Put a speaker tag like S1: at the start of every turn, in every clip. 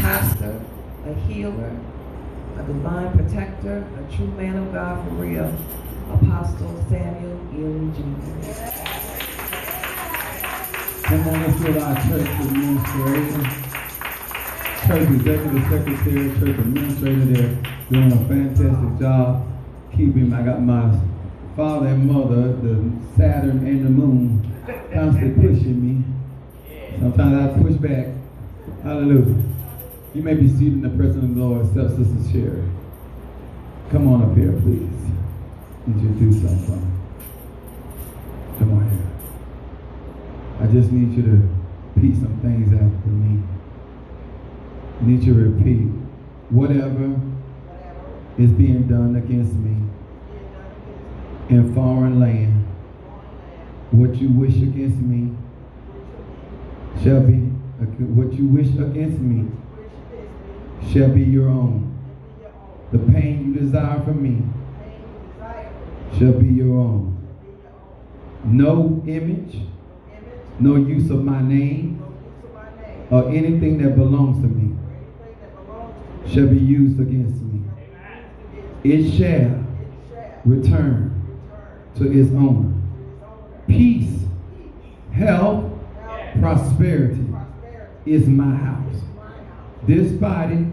S1: pastor, a healer, a divine protector, a true man of God for real, Apostle Samuel Ely Jr.
S2: Come on, let's give our church administration, church executive secretary, church administrator. They're doing a fantastic job keeping. I got my father and mother, the Saturn and the moon, constantly pushing me. Sometimes I push back. Hallelujah. You may be seated in the presence of the Lord, except Sister Sherry. Come on up here, please. Introduce something. Come on here. I just need you to repeat some things after me. I need you to repeat. Whatever is being done against me in foreign land, what you wish against me shall be, what you wish against me shall be your own. The pain you desire from me shall be your own. No image, no use of my name, or anything that belongs to me shall be used against me. It shall return to its owner. Peace, health, prosperity is my house. This body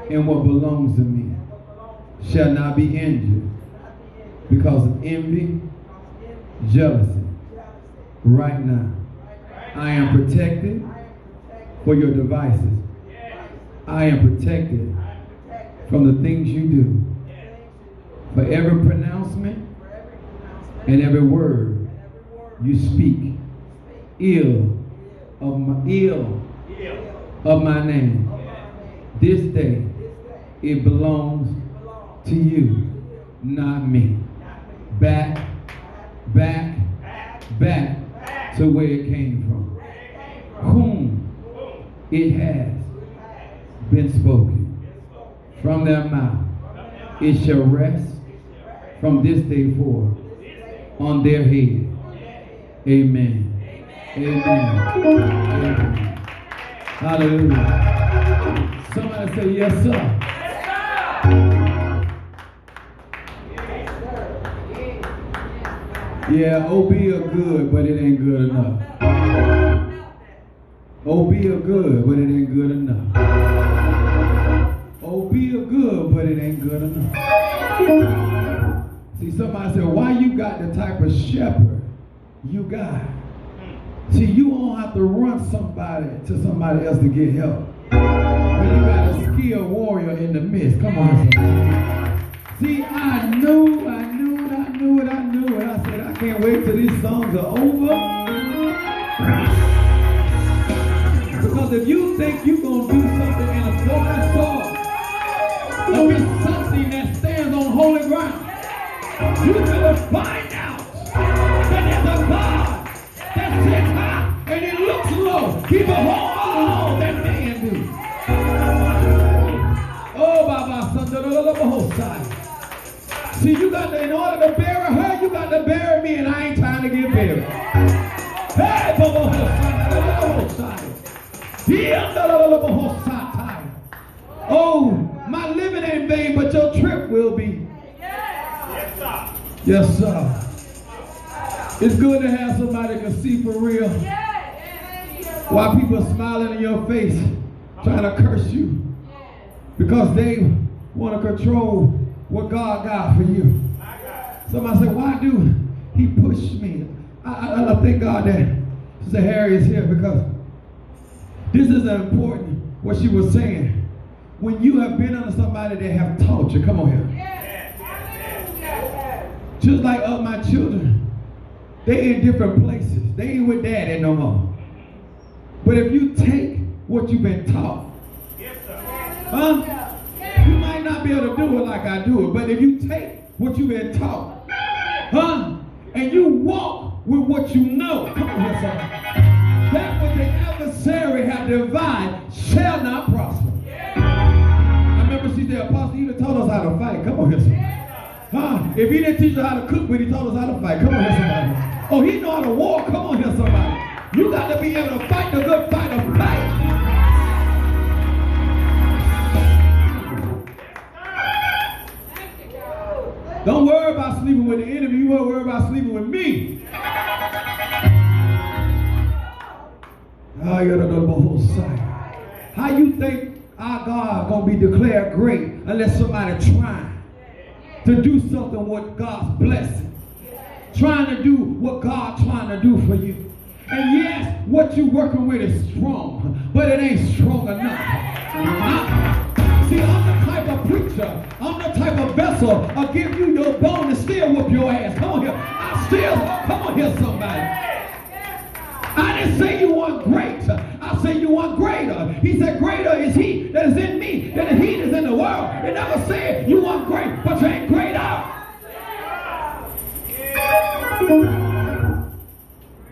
S2: and what belongs to me shall not be injured because of envy, jealousy. Right now, I am protected for your devices. I am protected from the things you do. For every pronouncement and every word you speak ill of my name. This day it belongs to you, not me. Back to where it came from. Whom it has been spoken from their mouth. It shall rest from this day forth on their head. Amen. Amen. Amen. Hallelujah. Somebody say yes, sir. Yeah, OB are good, but it ain't good enough. OB are good, but it ain't good enough. OB are good, but it ain't good enough. See, somebody said, why you got the type of shepherd you got? See, you won't have to run somebody to somebody else to get help. When you got a skilled warrior in the midst. Come on, somebody. See, I knew it. I said, I can't wait till these songs are over. Because if you think you're going to do something in a broken song, or it's something that stands on holy ground, you better find out that there's a God that sits high and he looks low. He beholds all that man do. Oh, Baba, son, see, you got to, in order to bury her, you got to bury me, and I ain't trying to get buried. Hey, Baba, oh, my living ain't vain, but your trip will be. Yes, sir. Yes, sir. It's good to have somebody that can see for real. While people are smiling in your face, trying to curse you, because they want to control what God got for you. Somebody said, why do he push me? I thank God that Sister Harry is here, because this is important, what she was saying. When you have been under somebody that have taught you, come on here. Just like my children, they in different places. They ain't with daddy no more. But if you take what you've been taught, you might not be able to do it like I do it, but if you take what you've been taught, and you walk with what you know, come on here, son. That what the adversary have divided shall not prosper. I remember she said, Apostle, you done taught us how to fight. Come on here, son. If he didn't teach us how to cook, but he taught us how to fight. Come on here, somebody. Oh, he know how to war. Come on here, somebody. You got to be able to fight the good fight of fight. Don't worry about sleeping with the enemy. You won't worry about sleeping with me. How you think our God gonna be declared great unless somebody trying to do something with God's blessing, trying to do what God's trying to do for you? And yes, what you working with is strong, but it ain't strong enough. See, I'm the type of preacher, I'm the type of vessel, I'll give you your bone and still whoop your ass. Come on here. Come on here, somebody. I didn't say you weren't great. I said you weren't greater. He said, greater is he that is in me than he that is in the world. It never said you weren't great, but you ain't greater.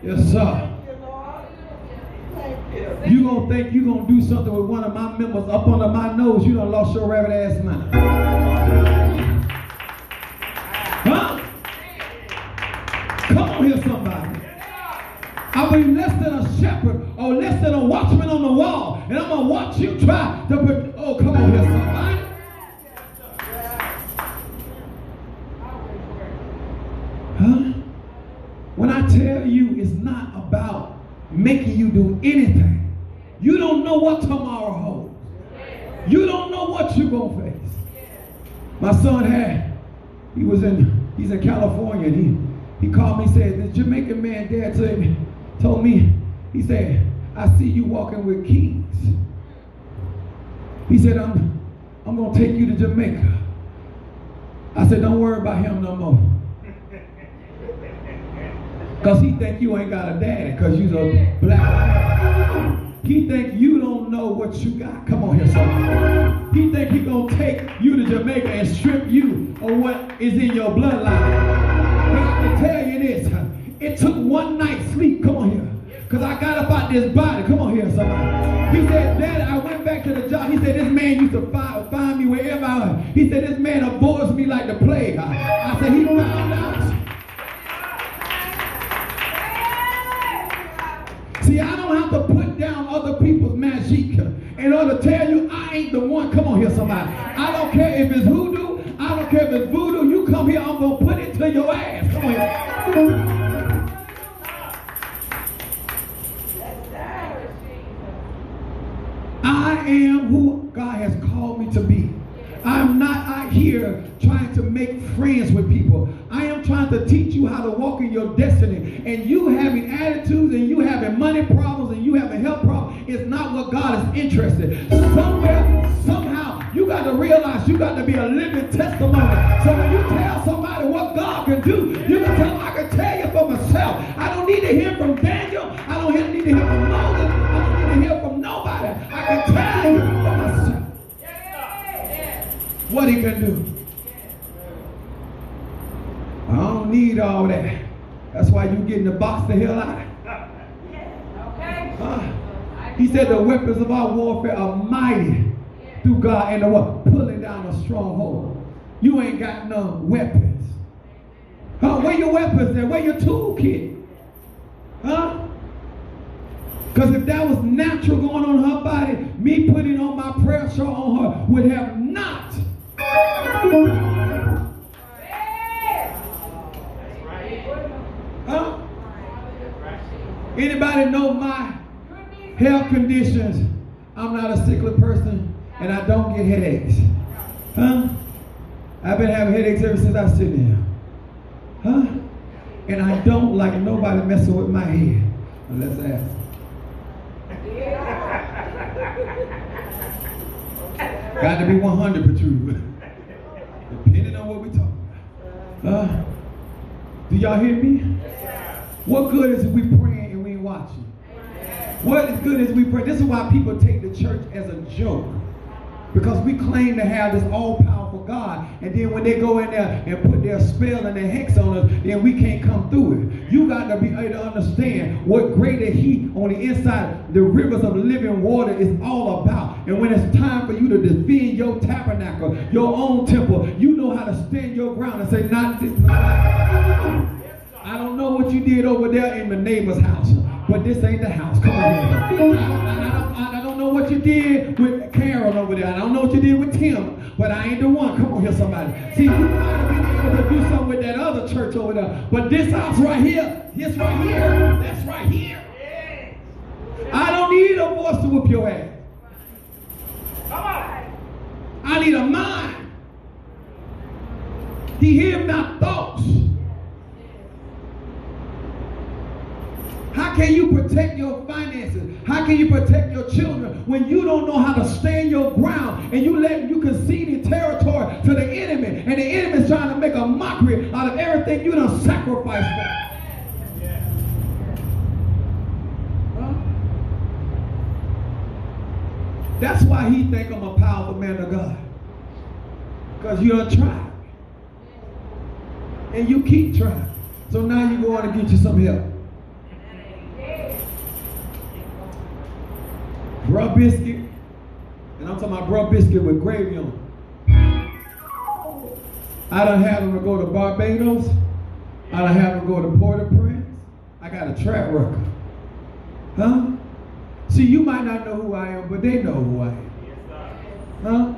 S2: Yes, sir. You gonna think you gonna do something with one of my members up under my nose, you done lost your rabbit ass mind. Huh? Come on here, somebody. I'll be less than a shepherd or less than a watchman on the wall, and I'm gonna watch you try to put, oh, come on here, somebody. Huh? When I tell you it's not about making you do anything, you don't know what tomorrow holds. You don't know what you're going to face. My son he's in California, and he called me and said, the Jamaican man dad told me, he said, I see you walking with keys. He said, I'm going to take you to Jamaica. I said, don't worry about him no more. Because he think you ain't got a daddy because you's a black. He think you don't know what you got. Come on here, son. He think he gonna take you to Jamaica and strip you of what is in your bloodline. But I can tell you this. It took one night's sleep. Come on here. Because I got up out this body. Come on here, somebody. He said, Daddy, I went back to the job. He said, this man used to find me wherever I was. He said, this man avoids me like the plague. I said, he found out. See, I don't have to put down other people's magic in order to tell you I ain't the one. Come on here, somebody. I don't care if it's hoodoo. I don't care if it's voodoo. You come here, I'm going to put it to your ass. Come on here. I am who God has called me to be. I'm not out here trying to make friends with people. I am trying to teach you how to walk in your destiny. And you having attitudes and you having money problems and you having health problems is not what God is interested. Somewhere, somehow, you got to realize you got to be a living testimony. So when you tell somebody what God can do, you can tell them, I can tell you for myself. I don't need to hear from Daniel. I don't need to hear from Moses. I don't need to hear from nobody. I can tell you for myself what he can do. I don't need all that. That's why you getting the box the hell out. He said the weapons of our warfare are mighty through God and the what? Pulling down a stronghold. You ain't got no weapons. Huh? Where your weapons at? Where your toolkit? Huh? Because if that was natural going on her body, me putting on my prayer shawl on her would have not. Huh? Anybody know my health conditions? I'm not a sickly person and I don't get headaches. Huh? I've been having headaches ever since I sit here. Huh? And I don't like nobody messing with my head. Unless I ask. Got to be 100 for true. Depending on what we talk about. Do y'all hear me? What good is if we praying and we ain't watching? What is good is we pray? This is why people take the church as a joke. Because we claim to have this all-powerful God, and then when they go in there and put their spell and their hex on us, then we can't come through it. You got to be able to understand what greater heat on the inside, the rivers of living water is all about. And when it's time for you to defend your tabernacle, your own temple, you know how to stand your ground and say, not this. I don't know what you did over there in the neighbor's house, but this ain't the house. Come on. I don't know what you did with Carol over there. I don't know what you did with Tim, but I ain't the one. Come on here, somebody. See, you might have been able to do wrong with that other church over there. But this house right here, this right here, that's right here. I don't need a voice to whoop your ass. Come on. I need a mind. He hears my thoughts. How can you protect your finances? How can you protect your children when you don't know how to stand your ground and you concede territory to the enemy, and the enemy is trying to make a mockery out of everything you done sacrificed for? Yeah. Huh? That's why he think I'm a powerful man of God. Because you done tried. And you keep trying. So now you go on to get you some help. Bruh biscuit, and I'm talking about bruh biscuit with gravy on it. I done had them to go to Barbados. I done had them go to Port-au-Prince. I got a track record. Huh? See, you might not know who I am, but they know who I am. Huh?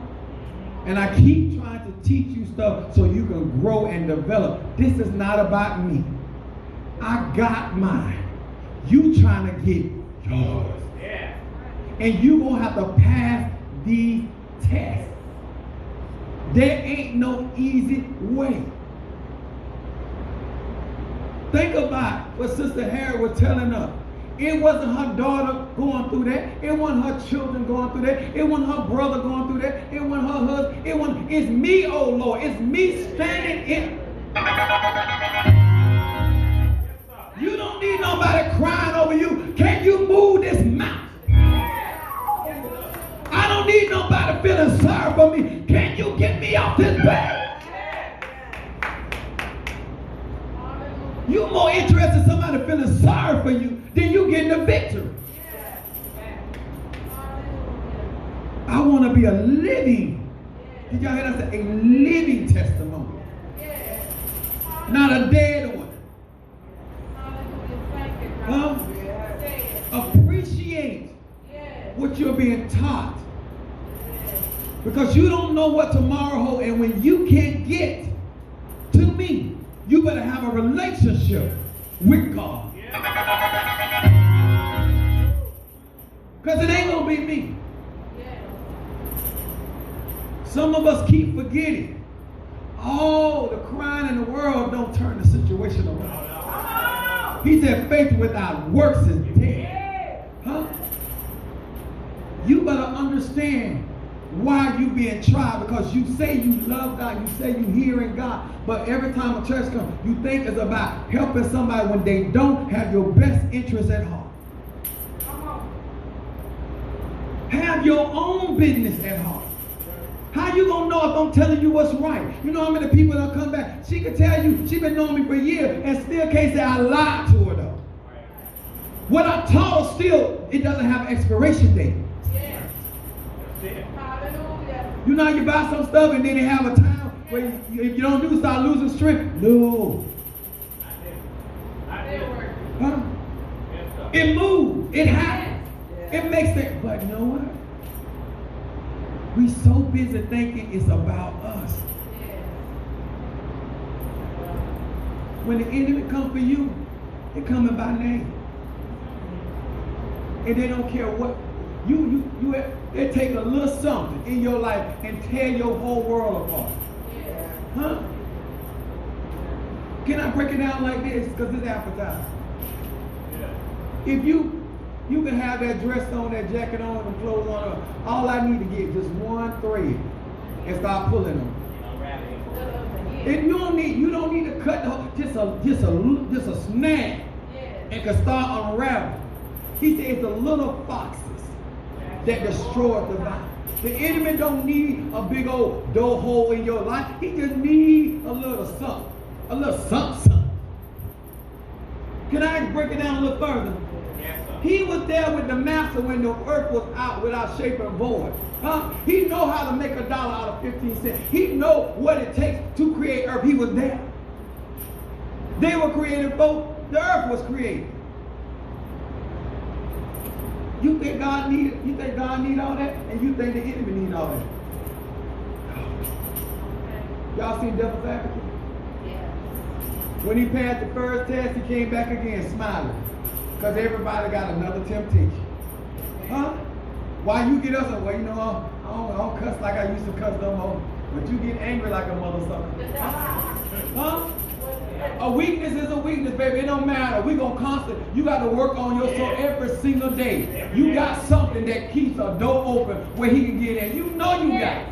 S2: And I keep trying to teach you stuff so you can grow and develop. This is not about me. I got mine. You trying to get yours. And you're going to have to pass these tests. There ain't no easy way. Think about what Sister Harry was telling us. It wasn't her daughter going through that. It wasn't her children going through that. It wasn't her brother going through that. It wasn't her husband. It's me, oh Lord. It's me standing in. You don't need nobody crying over you. Can you move this mountain? I don't need nobody feeling sorry for me. Can you get me off this bed? You're more interested in somebody feeling sorry for you than you getting the victory. I want to be a living, did y'all hear that? A living testimony. Not a dead one. Huh? Appreciate what you're being taught. Because you don't know what tomorrow holds, and when you can't get to me, you better have a relationship with God. Because it ain't going to be me. Some of us keep forgetting. Oh, the crying in the world don't turn the situation around. He said faith without works is dead. Huh? You better understand why you being tried, because you say you love God, you say you hearing God, but every time a church comes, you think it's about helping somebody when they don't have your best interest at heart. Have your own business at heart. How you gonna know if I'm telling you what's right? You know how many people that come back? She can tell you she been knowing me for years and still can't say I lied to her though. What I taught her still, it doesn't have an expiration date. You know, you buy some stuff and then they have a time where if you don't do, start losing strength. No. Huh? It moves. It happens. It makes it. But you know what? We so busy thinking it's about us. When the enemy comes for you, they coming by name. And they don't care what. They take a little something in your life and tear your whole world apart. Huh? Can I break it down like this? Because it's appetizing. If you can have that dress on, that jacket on, and clothes on, all I need to get just one thread and start pulling them. And you don't need to cut just a snag and can start unraveling. He said it's the little foxes that destroyed the vine. The enemy don't need a big old door hole in your life. He just needs a little something. A little something. Can I break it down a little further? Yes, sir. He was there with the master when the earth was out without shape and void. Huh? He know how to make $1 out of 15 cents. He know what it takes to create earth. He was there. They were created both. The earth was created. You think God need all that? And you think the enemy need all that? Y'all seen Devil's Advocate? Yeah. When he passed the first test, he came back again smiling. Because everybody got another temptation. Huh? Why you get us? Well, you know, I don't cuss like I used to cuss no more. But you get angry like a mother sucker. Huh? A weakness is a weakness, baby. It don't matter. We're going to constantly. You got to work on your soul every single day. You got something that keeps a door open where he can get in. You know you got it.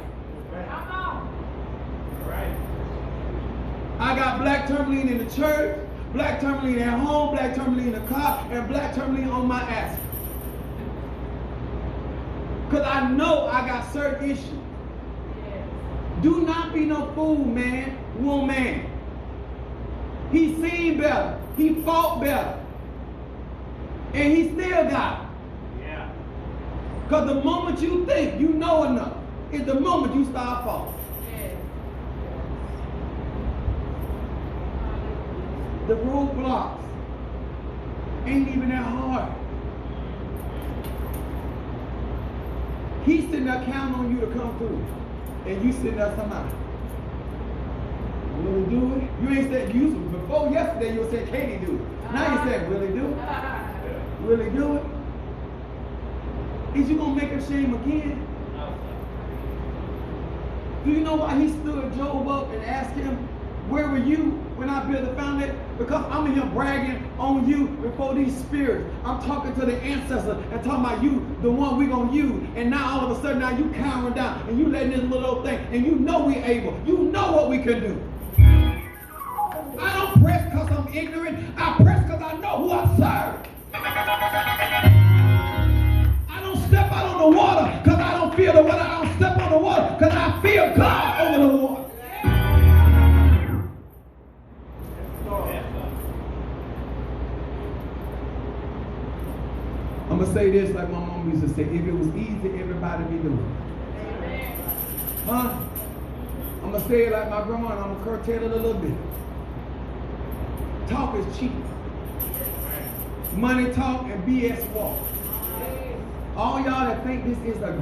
S2: I got black tourmaline in the church, black tourmaline at home, black tourmaline in the car, and black tourmaline on my ass. Because I know I got certain issues. Do not be no fool, man, woman. He seen better. He fought better. And he still got it. Yeah. Because the moment you think you know enough is the moment you start falling. The roadblocks ain't even that hard. He's sitting there counting on you to come through. And you sitting there somehow. Will he do it? You ain't said you before yesterday you said, can he do it? Now you said, will he do it? Will he do it? Is you gonna make a shame again? Do you know why he stood Job up and asked him, where were you when I built the foundation? Because I'm in here bragging on you before these spirits. I'm talking to the ancestors and talking about you, the one we're going to use. And now all of a sudden, now you cowering down and you letting this little old thing. And you know we're able. You know what we can do. I don't press because I'm ignorant. I press because I know who I serve. I don't step out on the water because I don't feel the water. I don't step on the water because I feel God over the water. I'm going to say this like my mom used to say, if it was easy, everybody be doing it. Huh? I'm going to say it like my grandma, and I'm going to curtail it a little bit. Talk is cheap. Money talk and BS walk. All y'all that think this is a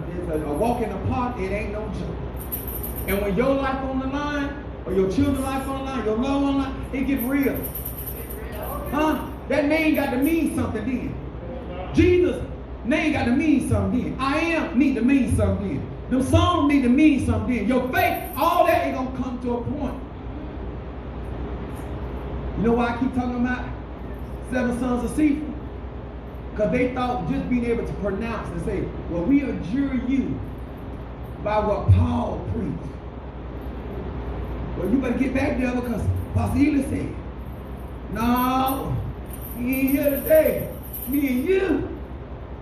S2: walk in the park, it ain't no joke. And when your life on the line, or your children's life on the line, your loved one line, it get real. Huh? That name got to mean something then. Jesus' name got to mean something then. I am need to mean something then. The song need to mean something then. Your faith, all that is going to come to a point. You know why I keep talking about 7 sons of Sceva? Because they thought just being able to pronounce and say, well, we adjure you by what Paul preached. Well, you better get back there because Pastor Ely said, no, he ain't here today. Me and you.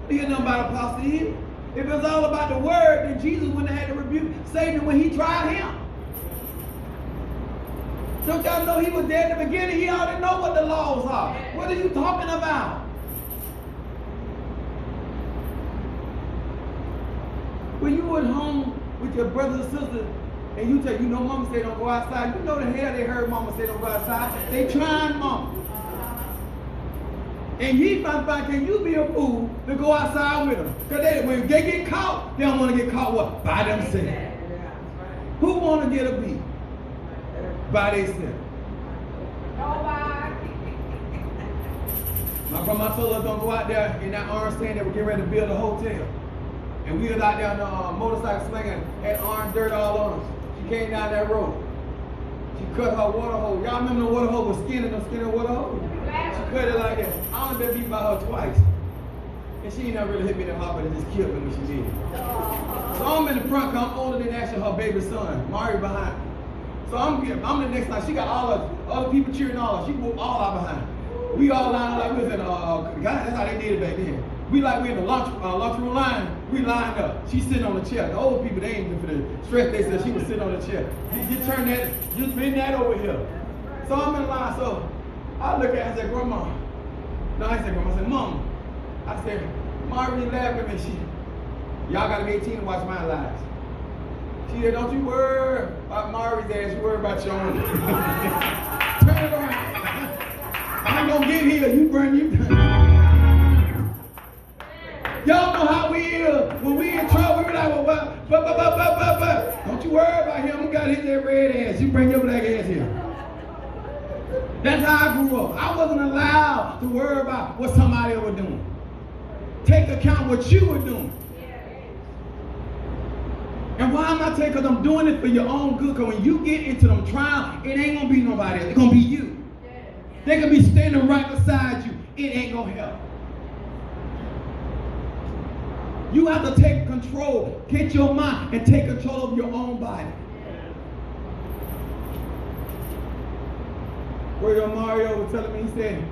S2: We hear nothing about Apostle Ely. If it was all about the word, then Jesus wouldn't have had to rebuke Satan when he tried him. Don't y'all know he was there in the beginning? He already know what the laws are. What are you talking about? When you at home with your brothers and sisters, and you tell you know mama say don't go outside, you know the hell they heard mama say don't go outside. They trying mama. And ye find, can you be a fool to go outside with them? Because when they get caught, they don't want to get caught what? By themselves. Who want to get a beat? By themselves. Nobody. My grandma told us don't go out there in that orange stand that we're getting ready to build a hotel. And we was out there on the motorcycle slinging, had orange dirt all on us. She came down that road. She cut her water hose. Y'all remember the water hose was skinning water hose? She cut it like that. I only been beat by her twice. And she ain't never really hit me in the heart, but it just killed me when she did. So I'm in the front, I'm older than actually her baby son, Mari behind me. So I'm the next line. She got all of other people cheering all of. She moved all out behind. We all lined up like we was in God, that's how they did it back then. We in the lunchroom line, we lined up. She's sitting on the chair. The old people, they ain't for the stress, they said she was sitting on the chair. You turn that, just bend that over here. So I'm in line, so I look at her and say, Grandma. No, I said, Grandma. I said, Mom. I said, Marvin laughed at me. Y'all got to be 18 to watch my lives. She said, don't you worry about Marvin's ass, you worry about your own. Turn it around. I'm going to get here, you burn you. Y'all know how we is. When we in trouble, we like, well, don't you worry about him. We got his red ass. You bring your black ass here. That's how I grew up. I wasn't allowed to worry about what somebody else was doing. Take account what you were doing. And why am I taking? Because I'm doing it for your own good. Because when you get into them trials, it ain't going to be nobody else. It's going to be you. They can be standing right beside you. It ain't going to help. You have to take control. Get your mind and take control of your own body. Where Mario was telling me, he said,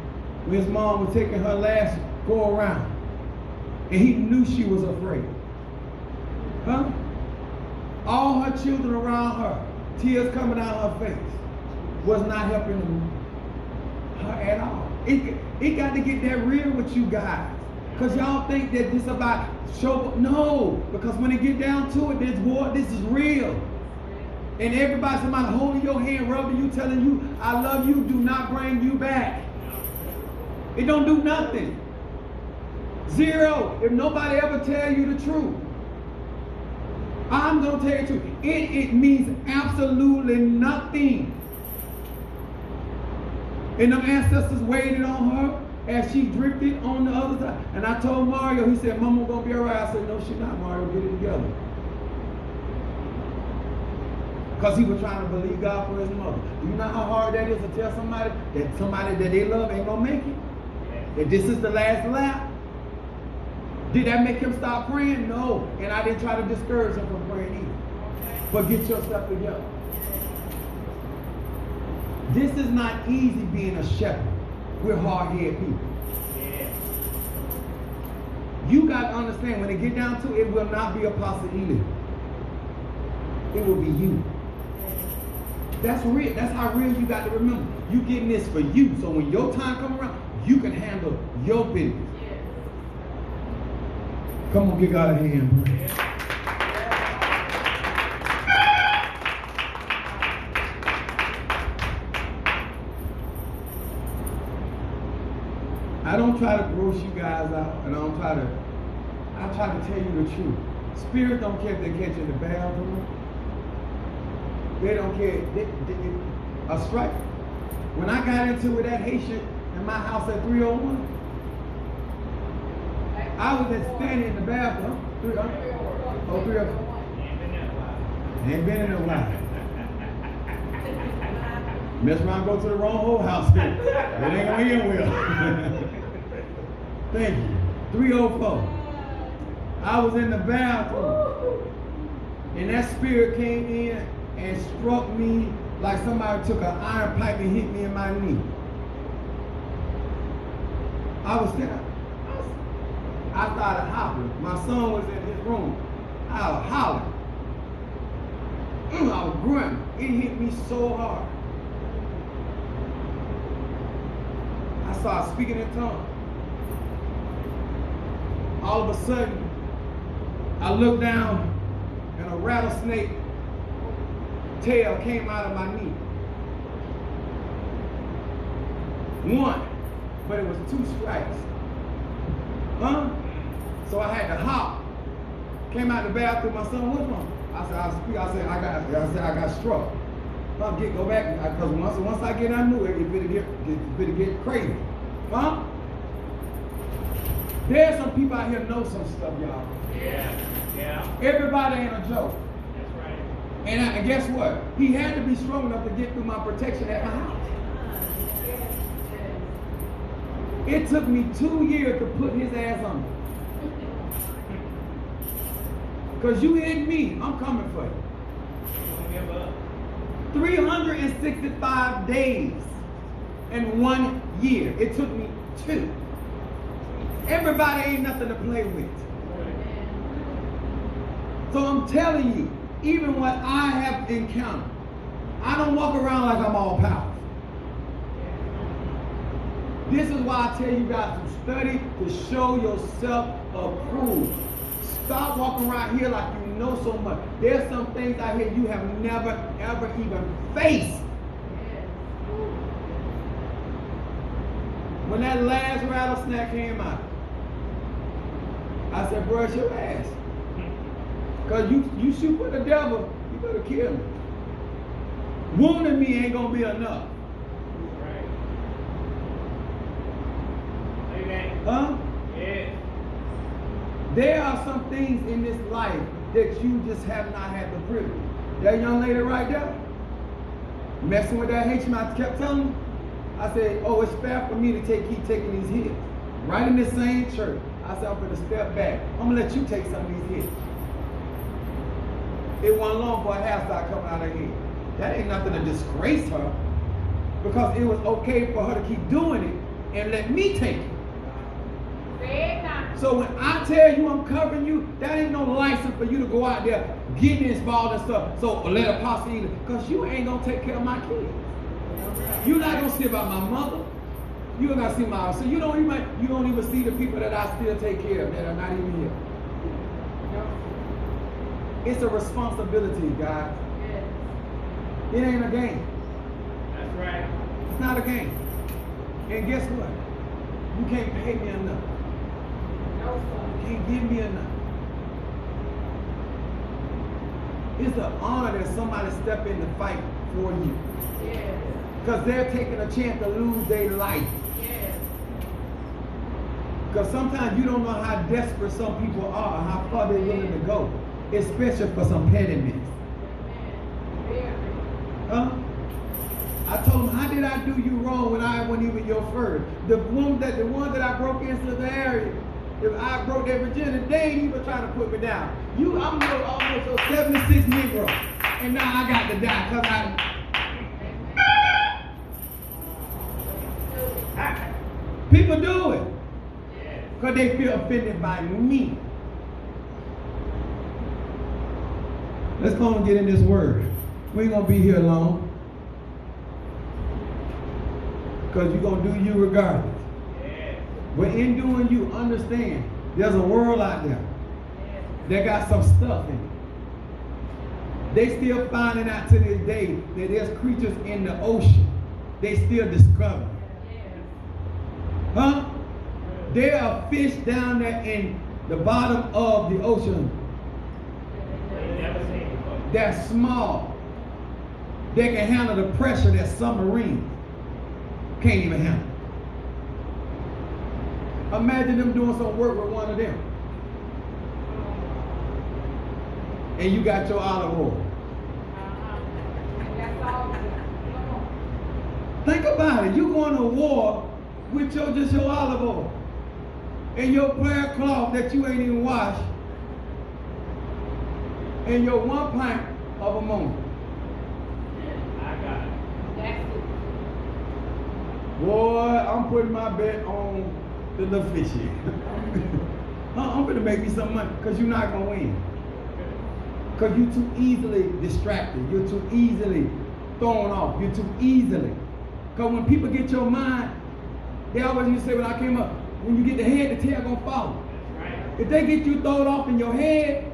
S2: when his mom was taking her last go around, and he knew she was afraid. Huh? All her children around her, tears coming out her face, was not helping her at all. It got to get that real with you guys. Because y'all think that this about show. No, because when it get down to it, this war, this is real. And everybody, somebody holding your hand, rubbing you, telling you, I love you, do not bring you back. It don't do nothing. Zero. If nobody ever tell you the truth. I'm going to tell you the truth. It means absolutely nothing. And them ancestors waited on her as she drifted on the other side. And I told Mario, he said, Mama going to be all right. I said, no, she's not, Mario. Get it together. Because he was trying to believe God for his mother. Do you know how hard that is to tell somebody that they love ain't going to make it? That this is the last lap? Did that make him stop praying? No. And I didn't try to discourage him from praying either. But get yourself together. This is not easy being a shepherd. We're hard-headed people. You got to understand, when it get down to it, it will not be Apostle Eli. It will be you. That's real. That's how real you got to remember. You getting this for you. So when your time comes around, you can handle your business. Come on, give God a hand. I don't try to gross you guys out, and I try to tell you the truth. Spirits don't care if they catch you in the bathroom. They don't care. A strike. When I got into with that Haitian in my house at 301, I was just standing in the bathroom. 301. Ain't been in a while. Mess around, go to the wrong whole house. It ain't gonna end well. Thank you. 304. I was in the bathroom, and that spirit came in and struck me like somebody took an iron pipe and hit me in my knee. I was there. I started hopping. My son was in his room. I was hollering. I was grunting. It hit me so hard. I started speaking in tongues. All of a sudden, I looked down and a rattlesnake tail came out of my knee. One, but it was 2 strikes. Huh? So I had to hop. Came out the bathroom. My son, what's wrong? I said, I got struck. Go back, because once I get, I knew it get crazy. Huh? There's some people out here know some stuff, y'all. Yeah. Everybody ain't a joke. That's right. And guess what? He had to be strong enough to get through my protection at my house. It took me 2 years to put his ass on me. Because you hit me, I'm coming for you. 365 days and 1 year. It took me 2. Everybody ain't nothing to play with. So I'm telling you, even what I have encountered, I don't walk around like I'm all powerful. This is why I tell you guys to study, to show yourself approved. Stop walking around here like you know so much. There's some things out here you have never, ever even faced. When that last rattlesnake came out, I said, brush your ass. Because you shoot with the devil, you better kill him. Wounding me ain't going to be enough. Huh?
S3: Yes.
S2: There are some things in this life that you just have not had the privilege. That young lady right there, messing with that H, I kept telling her, I said, oh, it's fair for me to keep taking these hits. Right in this same church, I said, I'm going to step back. I'm going to let you take some of these hits. It wasn't long for a hair started coming out of her head. That ain't nothing to disgrace her, because it was okay for her to keep doing it and let me take it. So when I tell you I'm covering you, that ain't no license for you to go out there getting involved and stuff. So let Apostle eat it, because you ain't gonna take care of my kids. You're not gonna see about my mother. You're not see my, so you don't even see the people that I still take care of that are not even here. It's a responsibility, guys. It ain't a game.
S3: That's right.
S2: It's not a game. And guess what? You can't pay me enough. You can't give me enough. It's an honor that somebody step in to fight for you. Because they're taking a chance to lose their life. Because sometimes you don't know how desperate some people are, how far they're willing to go, especially for some pettiness. Huh? I told him, how did I do you wrong when I wasn't even your first? The one that I broke into the area, if I broke their virginity, they ain't even trying to put me down. I'm almost a 76 Negro, and now I got to die because people do it because they feel offended by me. Let's go and get in this word. We ain't gonna be here long. Because you're going to do you regardless. But in doing you, understand, there's a world out there that got some stuff in it. They still finding out to this day that there's creatures in the ocean. They still discover. Huh? There are fish down there in the bottom of the ocean that's small. They can handle the pressure that submarines can't even handle. Imagine them doing some work with one of them. And you got your olive oil. Think about it. You going to war with just your olive oil and your prayer cloth that you ain't even washed and your 1 pint of ammonia. Boy, I'm putting my bet on the little fishy. I'm going to make me some money because you're not going to win. Because you're too easily distracted. You're too easily thrown off. You're too easily. Because when people get your mind, they always used to say when I came up, when you get the head, the tail going to follow. If they get you thrown off in your head,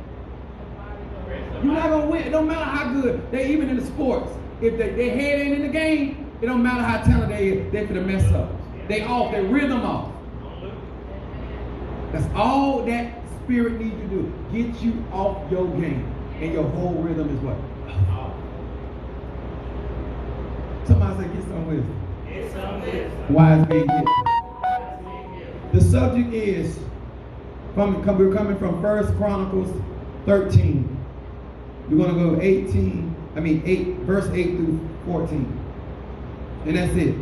S2: you're not going to win. It don't matter how good. They even in the sports. If their head ain't in the game, it don't matter how talented they is, they finna mess up. They off, their rhythm off. That's all that spirit needs to do. Get you off your game. And your whole rhythm is what? Somebody say, get some wisdom.
S3: Get some wisdom.
S2: Wise men get. The subject is, we're coming from 1 Chronicles 13. We're going to go 8, verse 8 through 14. And that's it.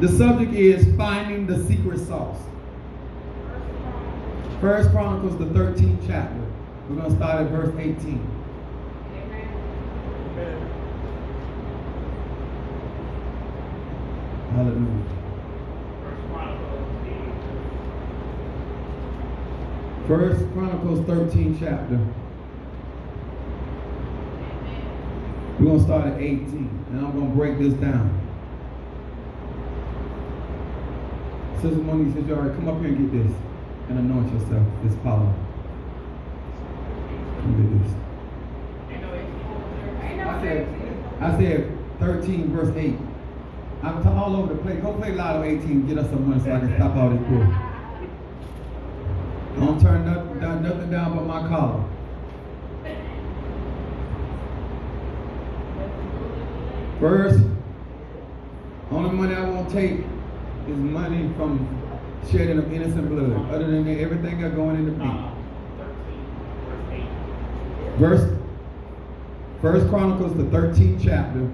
S2: The subject is finding the secret sauce. 1 Chronicles, the 13th chapter. We're going to start at verse 18.
S3: Amen.
S2: Hallelujah. First Chronicles 13th chapter. We're going to start at 18, and I'm going to break this down. Sister Monique says, you already come up here and get this and anoint yourself. This power. Come get this. I said 13 verse 8. I'm all over the place. Go play Lotto 18. Get us some money so I can stop all this bull. Don't turn nothing down but my collar. First, only money I won't take is money from shedding of innocent blood. Other than that, everything got going in the pink.
S3: 13, verse 8.
S2: Verse, First Chronicles, the 13th chapter,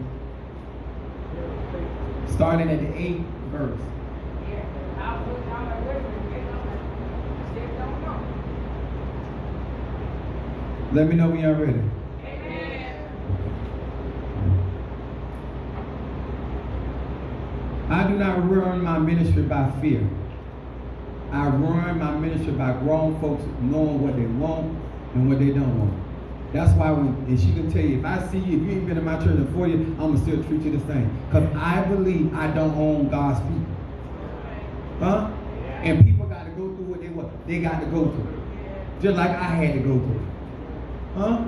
S2: starting at the 8th verse. Let me know when y'all ready. I do not run my ministry by fear. I run my ministry by grown folks knowing what they want and what they don't want. That's why and she can tell you, if I see you, if you ain't been in my church in 4 years, I'm going to still treat you the same. Because I believe I don't own God's people. Huh? And people got to go through what they got to go through. Just like I had to go through. Huh?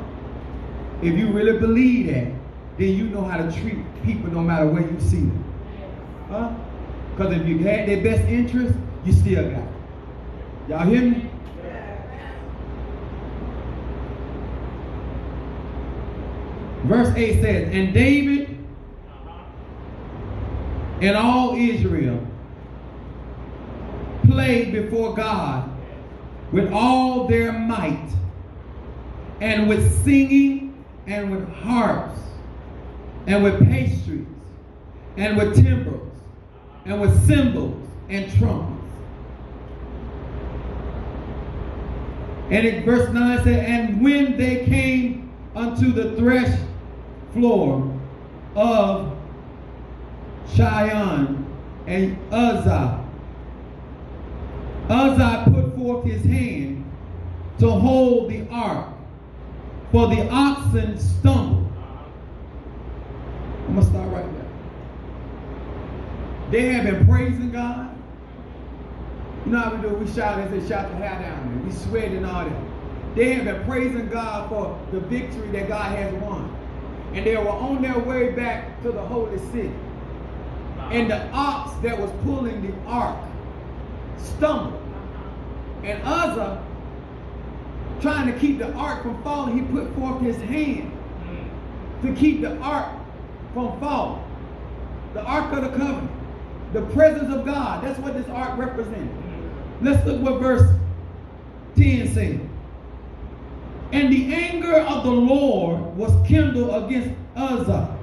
S2: If you really believe that, then you know how to treat people no matter where you see them. Huh? Because if you had their best interest, you still got it. Y'all hear me? Verse 8 says, and David and all Israel played before God with all their might, and with singing, and with harps, and with pastries, and with timbrels, and with cymbals and trumpets. And in verse 9 said, and when they came unto the thresh floor of Cheyenne and Uzzah put forth his hand to hold the ark, for the oxen stumbled. I'm going to start right there. They have been praising God. You know how we do? We shout, as they shout the hair down. We sweat and all that. They have been praising God for the victory that God has won. And they were on their way back to the holy city. And the ox that was pulling the ark stumbled. And Uzzah, trying to keep the ark from falling, he put forth his hand to keep the ark from falling. The ark of the covenant. The presence of God. That's what this ark represented. Let's look what verse 10 says. And the anger of the Lord was kindled against Uzzah,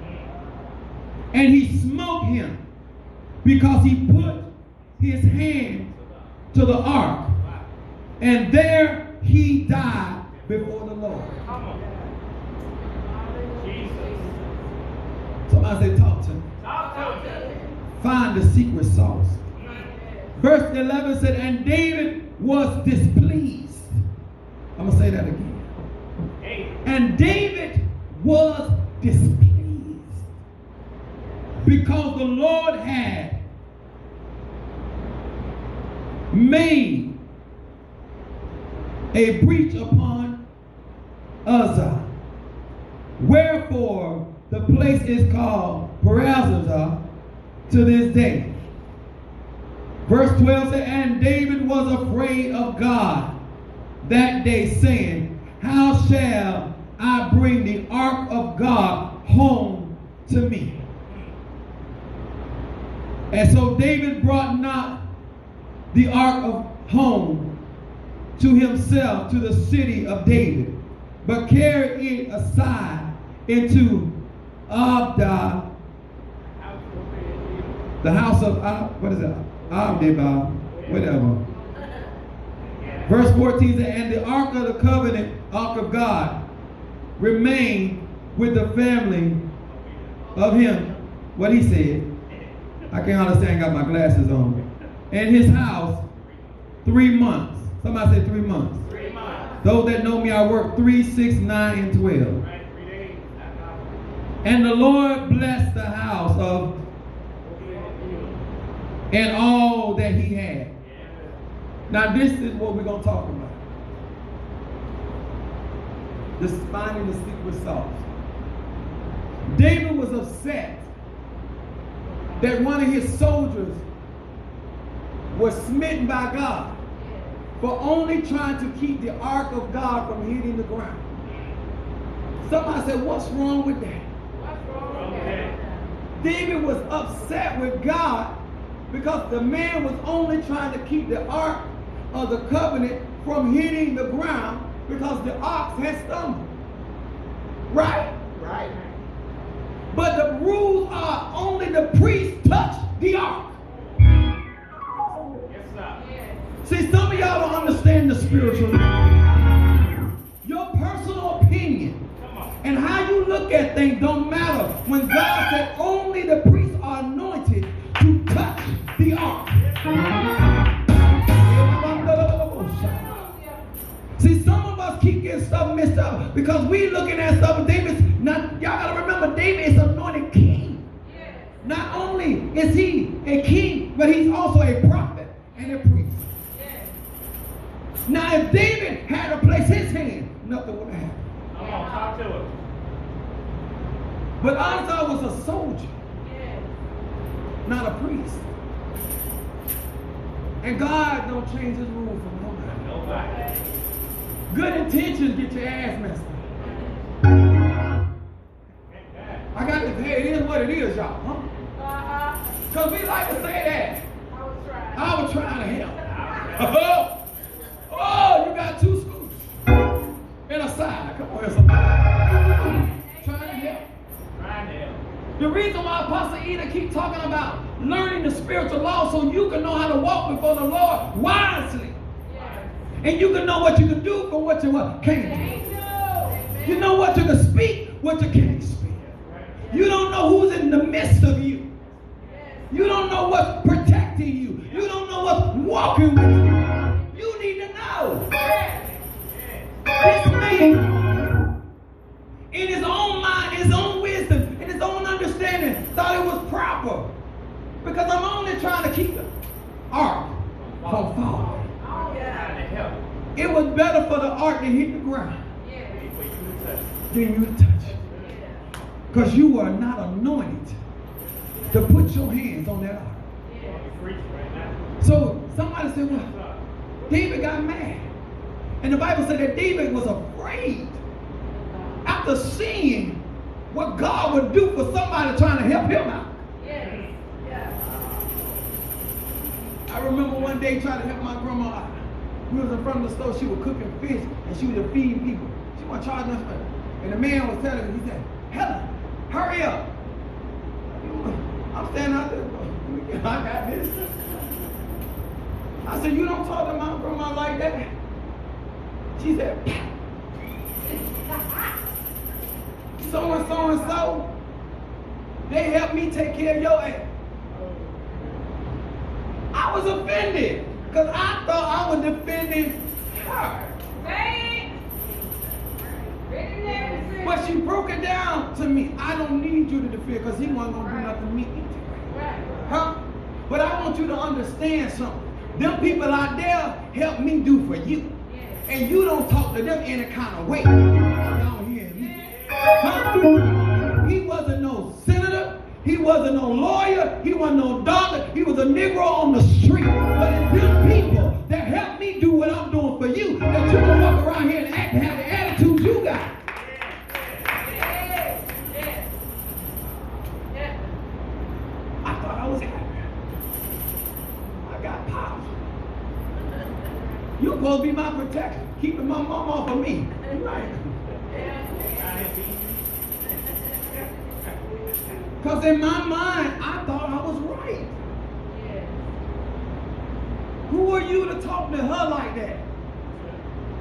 S2: and he smote him because he put his hand to the ark, and there he died before the Lord. Somebody say, talk to me. Find the secret sauce. Verse 11 said, and David was displeased. I'm going to say that again. And David was displeased because the Lord had made a breach upon Uzzah. Wherefore the place is called Perazah to this day. Verse 12 said, and David was afraid of God that day, saying, how shall I bring the ark of God home to me? And so David brought not the ark of home to himself to the city of David, but carried it aside into Abda, the house of Abdeba, whatever. Verse 14 says, and the ark of the covenant, ark of God, remained with the family of him. What he said, I can't understand, I got my glasses on. And his house 3 months. Somebody say 3 months.
S3: 3 months.
S2: Those that know me, I work 3, 6, 9, and 12.
S3: Right, 3 days.
S2: And the Lord blessed the house of and all that he had. Now this is what we're going to talk about. This is finding the secret sauce. David was upset that one of his soldiers was smitten by God for only trying to keep the ark of God from hitting the ground. Somebody said, what's wrong with that?
S3: What's wrong with that?
S2: David was upset with God Because the man was only trying to keep the ark of the covenant from hitting the ground because the ox had stumbled. Right?
S3: Right.
S2: But the rules are only the priest touch the ark.
S3: Yes, sir.
S2: See, some of y'all don't understand the spiritual. Your personal opinion
S3: Come on.
S2: and how you look at things don't matter when God said only the priests are anointed to touch the ark. See, some of us keep getting stuff messed up because we looking at stuff. David's not. Y'all gotta remember, David is anointed king. Not only is he a king, but he's also a prophet and a priest. Now, if David had to place his hand, nothing would have happened.
S3: Come on, talk to us.
S2: But Uzzah was a soldier, not a priest. And God don't change his rules for nobody.
S3: Nobody.
S2: Good intentions get your ass messed up. I got to say, it is what it is, y'all. Huh? Because we like to say that. I was trying to help. Oh, you got two scoops and a side. Come on here, somebody. Trying to help.
S3: Trying to help.
S2: The reason why Apostle Eda keep talking about learning the spiritual law so you can know how to walk before the Lord wisely. And you can know what you can do for what you can't do. You know what you can speak, what you can't speak. You don't know who's in the midst of you. You don't know what's protecting you. You don't know what's walking with you. You need to know. This man, in his own mind, his own wisdom, and his own understanding, thought it was proper. Because I'm only trying to keep the ark from falling.
S3: Trying to help.
S2: It was better for the ark to hit the ground
S3: For you to touch.
S2: than you to touch it. Because you are not anointed to put your hands on that ark.
S3: You preach right now.
S2: So somebody said, well, David got mad. And the Bible said that David was afraid after seeing what God would do for somebody trying to help him out. I remember one day trying to help my grandma out. We was in front of the store, she was cooking fish and she was feeding people. She wasn't charging us for it. And the man was telling her, he said, Helen, hurry up. I'm standing out there, I got this. I said, you don't talk to my grandma like that. She said, so and so and so, they helped me take care of your ass. I was offended because I thought I was defending her. But she broke it down to me. I don't need you to defend because he wasn't going to do nothing to me either. Huh? But I want you to understand something. Them people out there help me do for you. And you don't talk to them any kind of way. Y'all hear me? Huh? He wasn't no senator. He wasn't no lawyer. He wasn't no doctor. He was a Negro on the street. But it's them people that help me do what I'm doing for you that you can walk around here and act and have the attitude you got. I thought I was happy. I got power. You're supposed to be my protector, keeping my mom off of me. Right? Because in my mind, I thought I was right. Who are you to talk to her like that?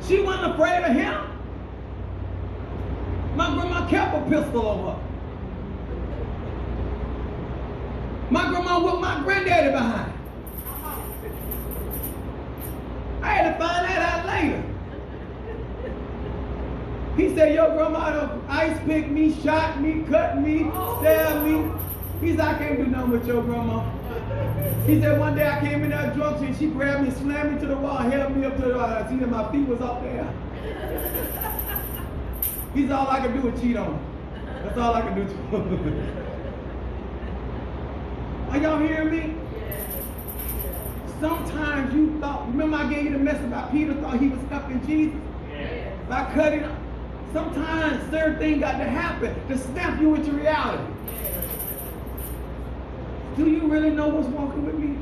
S2: She wasn't afraid of him. My grandma kept a pistol on her. My grandma whipped my granddaddy behind. I had to find that out later. He said, your grandma ice picked me, shot me, cut me, stabbed me. He said, I can't do nothing with your grandma. He said, one day I came in there drunk and she grabbed me, slammed me to the wall, held me up to the wall. I seen that my feet was up there. He said, all I could do was cheat on her. That's all I could do to her. Are y'all hearing me? Sometimes you thought, remember I gave you the message about Peter thought he was helping Jesus? By cutting up. Sometimes certain things got to happen to snap you into reality. Do you really know what's walking with me?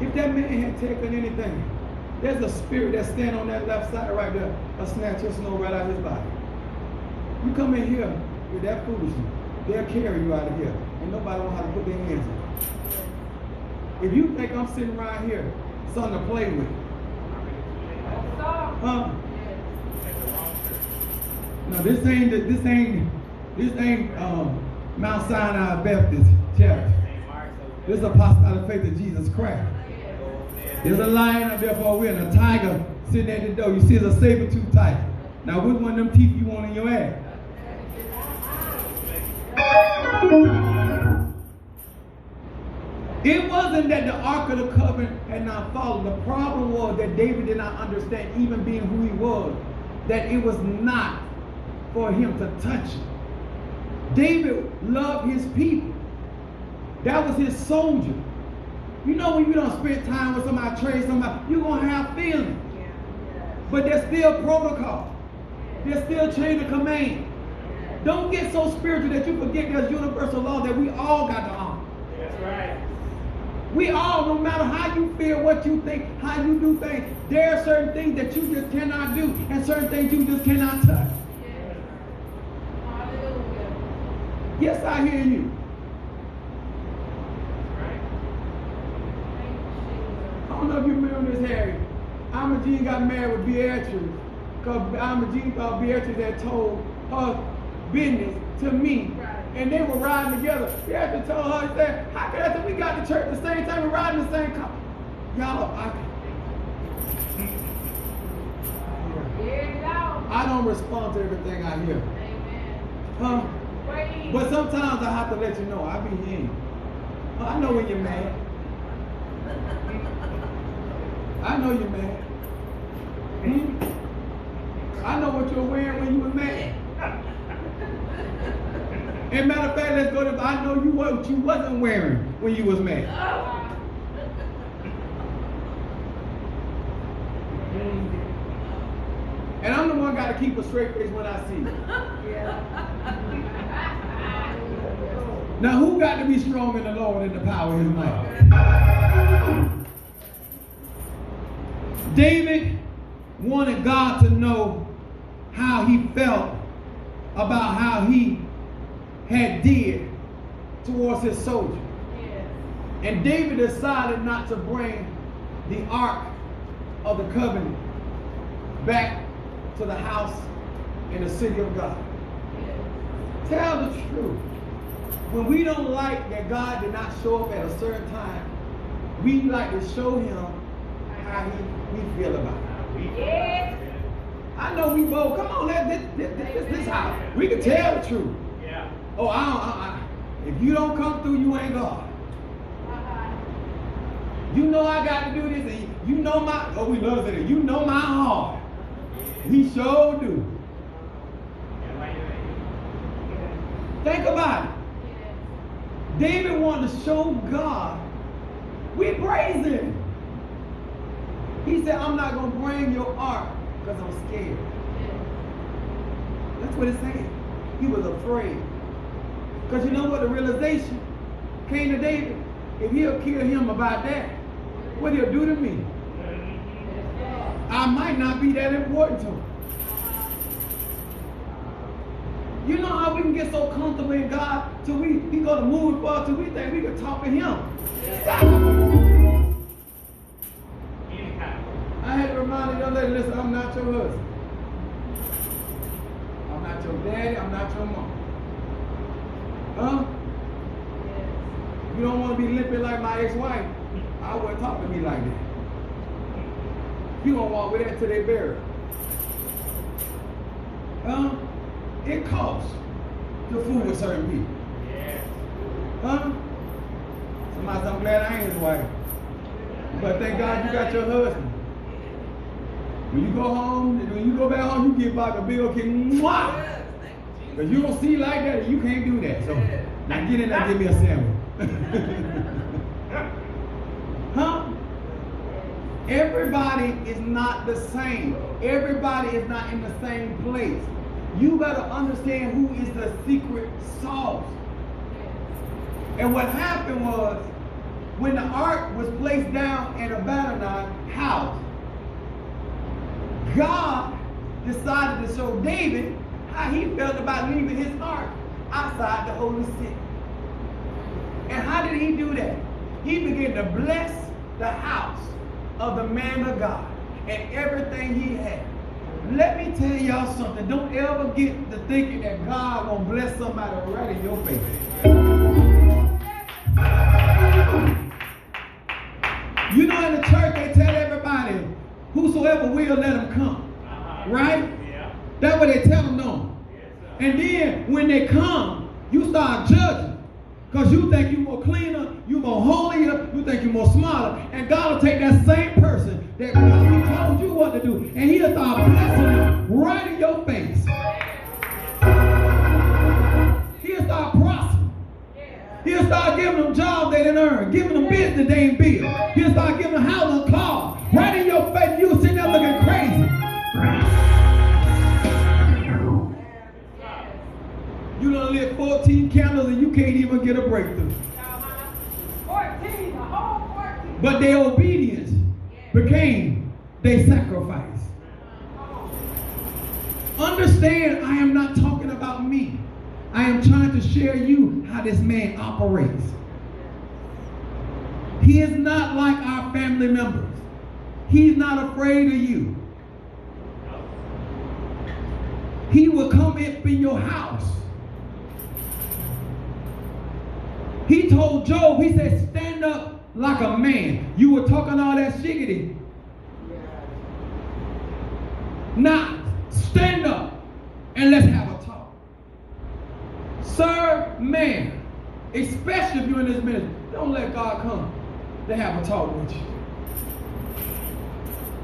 S2: If that man had taken anything, there's a spirit that stand on that left side right there, a snatch your snow right out of his body. You come in here with that foolishness, they'll carry you out of here, and nobody knows how to put their hands on you. If you think I'm sitting right here, something to play with, huh? No, this ain't Mount Sinai Baptist Church. This is Apostolic Faith of Jesus Christ. There's a lion up there for a win, a tiger sitting at the door. You see it's a saber-tooth tiger. Now, which one of them teeth you want in your ass? It wasn't that the Ark of the Covenant had not fallen. The problem was that David did not understand, even being who he was, that it was not for him to touch it. David loved his people. That was his soldier. You know when you don't spend time with somebody, trade somebody, you're going to have feelings. But there's still protocol. There's still chain of command. Don't get so spiritual that you forget there's universal law that we all got to honor.
S3: That's right.
S2: We all, no matter how you feel, what you think, how you do things, there are certain things that you just cannot do and certain things you just cannot touch. Yes, I hear you. I don't know if you remember this, Harry. Imogene got married with Beatrice because Imogene thought Beatrice had told her business to me. And they were riding together. Beatrice told her, he said, how can I say we got to church at the same time, we're riding the same car? Y'all, I don't respond to everything I hear. Huh? But sometimes I have to let you know, I be in. I know when you're mad. I know you're mad. I know what you're wearing when you were mad. And matter of fact, let's go to, I know what you wasn't wearing when you was mad. And I'm the one got to keep a straight face when I see it. Now, who got to be strong in the Lord and the power of his might? David wanted God to know how he felt about how he had did towards his soldier. And David decided not to bring the Ark of the Covenant back to the house in the city of God. Tell the truth. When we don't like that God did not show up at a certain time, we like to show him how we feel about it. I know we both, come on, this how we can tell the truth.
S3: Yeah.
S2: Oh, if you don't come through, you ain't God. You know I got to do this, and you know my, oh, we love it, you know my heart. We sure do. Think about it. David wanted to show God, we praise him. He said, I'm not going to bring your ark because I'm scared. That's what it's saying. He was afraid. Because you know what the realization came to David? If he'll kill him about that, what he'll do to me, I might not be that important to him. You know how we can get so comfortable in God till we go to move for till we think we can talk to him. I had to remind the young lady, listen, I'm not your husband. I'm not your daddy, I'm not your mom. Huh? You don't want to be limping like my ex-wife. I wouldn't talk to me like that. You gonna walk with that till they bury her. Huh? It costs to fool with certain people.
S3: Yeah.
S2: Huh? Somebody said, I'm glad I ain't his wife. But thank God you got your husband. When you go home, when you go back home, you get back a big old kick. Mwah! Because you don't see like that, and you can't do that. So now get in there and give me a sandwich. Huh? Everybody is not the same. Everybody is not in the same place. You better understand who is the secret sauce. And what happened was, when the ark was placed down in Abinadab's house, God decided to show David how he felt about leaving his ark outside the holy city. And how did he do that? He began to bless the house of the man of God and everything he had. Let me tell y'all something. Don't ever get to thinking that God won't bless somebody right in your face. You know, in the church they tell everybody, whosoever will, let them come. Right?
S3: Yeah.
S2: That's what they tell them, no.
S3: Yes, sir.
S2: And then when they come, you start judging. Because you think you're more cleaner, you're more holier, you think you're more smarter. And God will take that same person that because he told you what to do, and he'll start blessing them right in your face. He'll start prospering. He'll start giving them jobs they didn't earn, giving them business they ain't built. He'll start giving them house and car right in your face. You'll sit there looking crazy. You done lit 14 candles and you can't even get a breakthrough.
S4: 14, the whole 14.
S2: But their obedience became their sacrifice. Understand, I am not talking about me. I am trying to share you how this man operates. He is not like our family members. He's not afraid of you. He will come up in your house. He told Job, he said, stand up like a man. You were talking all that shiggity. Now, stand up and let's have a talk. Sir, man, especially if you're in this ministry, don't let God come to have a talk with you.